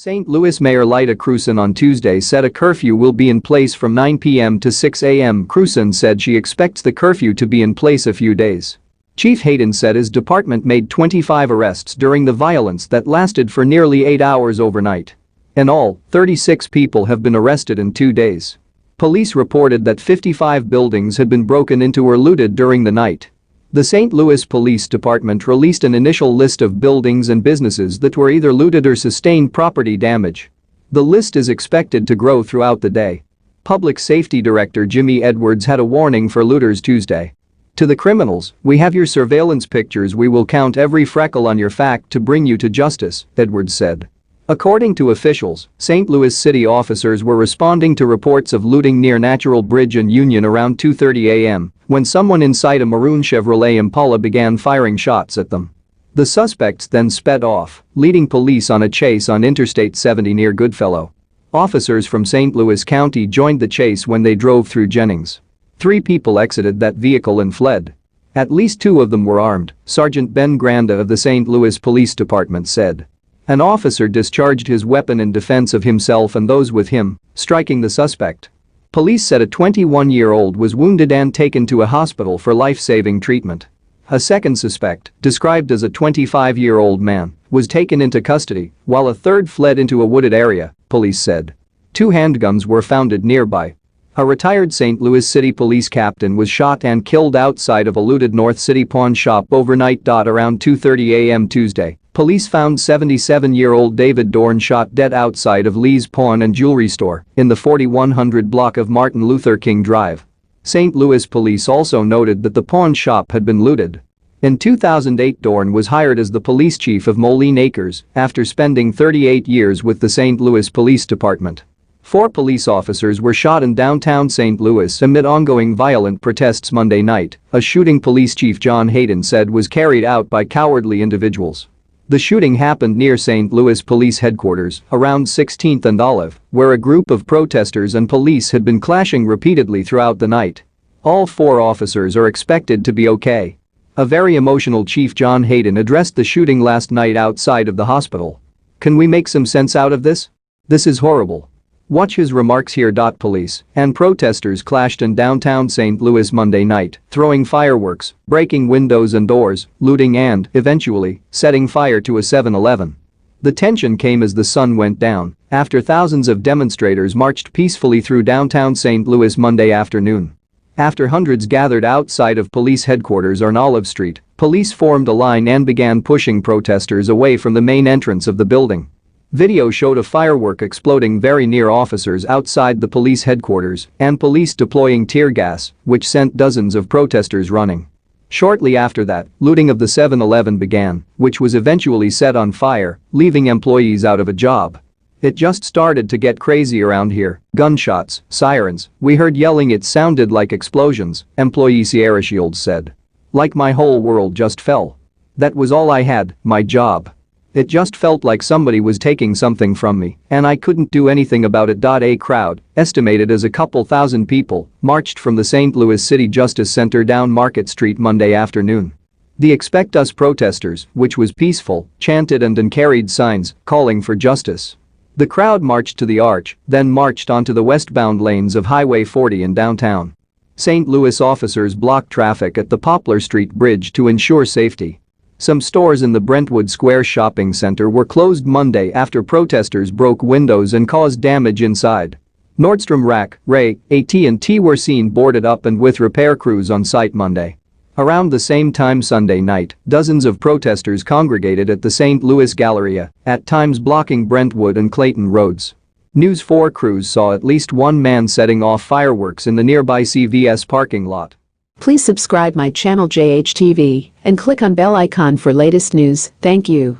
St. Louis Mayor Lyda Krewson on Tuesday said a curfew will be in place from 9 p.m. to 6 a.m. Krewson said she expects the curfew to be in place a few days. Chief Hayden said his department made 25 arrests during the violence that lasted for nearly 8 hours overnight. In all, 36 people have been arrested in 2 days. Police reported that 55 buildings had been broken into or looted during the night. The St. Louis Police Department released an initial list of buildings and businesses that were either looted or sustained property damage. The list is expected to grow throughout the day. Public Safety Director Jimmy Edwards had a warning for looters Tuesday. "To the criminals, we have your surveillance pictures, we will count every freckle on your fact to bring you to justice," Edwards said. According to officials, St. Louis city officers were responding to reports of looting near Natural Bridge and Union around 2:30 a.m. when someone inside a maroon Chevrolet Impala began firing shots at them. The suspects then sped off, leading police on a chase on Interstate 70 near Goodfellow. Officers from St. Louis County joined the chase when they drove through Jennings. 3 people exited that vehicle and fled. At least 2 of them were armed, Sergeant Ben Granda of the St. Louis Police Department said. An officer discharged his weapon in defense of himself and those with him, striking the suspect. Police said a 21-year-old was wounded and taken to a hospital for life-saving treatment. A second suspect, described as a 25-year-old man, was taken into custody, while a third fled into a wooded area, police said. 2 handguns were found nearby. A retired St. Louis City Police captain was shot and killed outside of a looted North City pawn shop overnight. Around 2:30 a.m. Tuesday, police found 77-year-old David Dorn shot dead outside of Lee's Pawn and Jewelry Store in the 4100 block of Martin Luther King Drive. St. Louis police also noted that the pawn shop had been looted. In 2008, Dorn was hired as the police chief of Moline Acres after spending 38 years with the St. Louis Police Department. 4 police officers were shot in downtown St. Louis amid ongoing violent protests Monday night, a shooting Police Chief John Hayden said was carried out by cowardly individuals. The shooting happened near St. Louis Police Headquarters, around 16th and Olive, where a group of protesters and police had been clashing repeatedly throughout the night. All 4 officers are expected to be okay. A very emotional Chief John Hayden addressed the shooting last night outside of the hospital. "Can we make some sense out of this? This is horrible." Watch his remarks here. Police and protesters clashed in downtown St. Louis Monday night, throwing fireworks, breaking windows and doors, looting and, eventually, setting fire to a 7-Eleven. The tension came as the sun went down after thousands of demonstrators marched peacefully through downtown St. Louis Monday afternoon. After hundreds gathered outside of police headquarters on Olive Street, police formed a line and began pushing protesters away from the main entrance of the building. Video showed a firework exploding very near officers outside the police headquarters and police deploying tear gas, which sent dozens of protesters running. Shortly after that, looting of the 7-Eleven began, which was eventually set on fire, leaving employees out of a job. "It just started to get crazy around here. Gunshots, sirens, we heard yelling, it sounded like explosions," employee Sierra Shields said. "Like my whole world just fell. That was all I had, my job. It just felt like somebody was taking something from me, and I couldn't do anything about it." A crowd, estimated as a couple thousand people, marched from the St. Louis City Justice Center down Market Street Monday afternoon. The Expect Us protesters, which was peaceful, chanted and carried signs calling for justice. The crowd marched to the Arch, then marched onto the westbound lanes of Highway 40 in downtown. St. Louis officers blocked traffic at the Poplar Street Bridge to ensure safety. Some stores in the Brentwood Square shopping center were closed Monday after protesters broke windows and caused damage inside. Nordstrom Rack, Ray, AT&T were seen boarded up and with repair crews on site Monday. Around the same time Sunday night, dozens of protesters congregated at the St. Louis Galleria, at times blocking Brentwood and Clayton roads. News 4 crews saw at least 1 man setting off fireworks in the nearby CVS parking lot. Please subscribe my channel JHTV and click on bell icon for latest news. Thank you.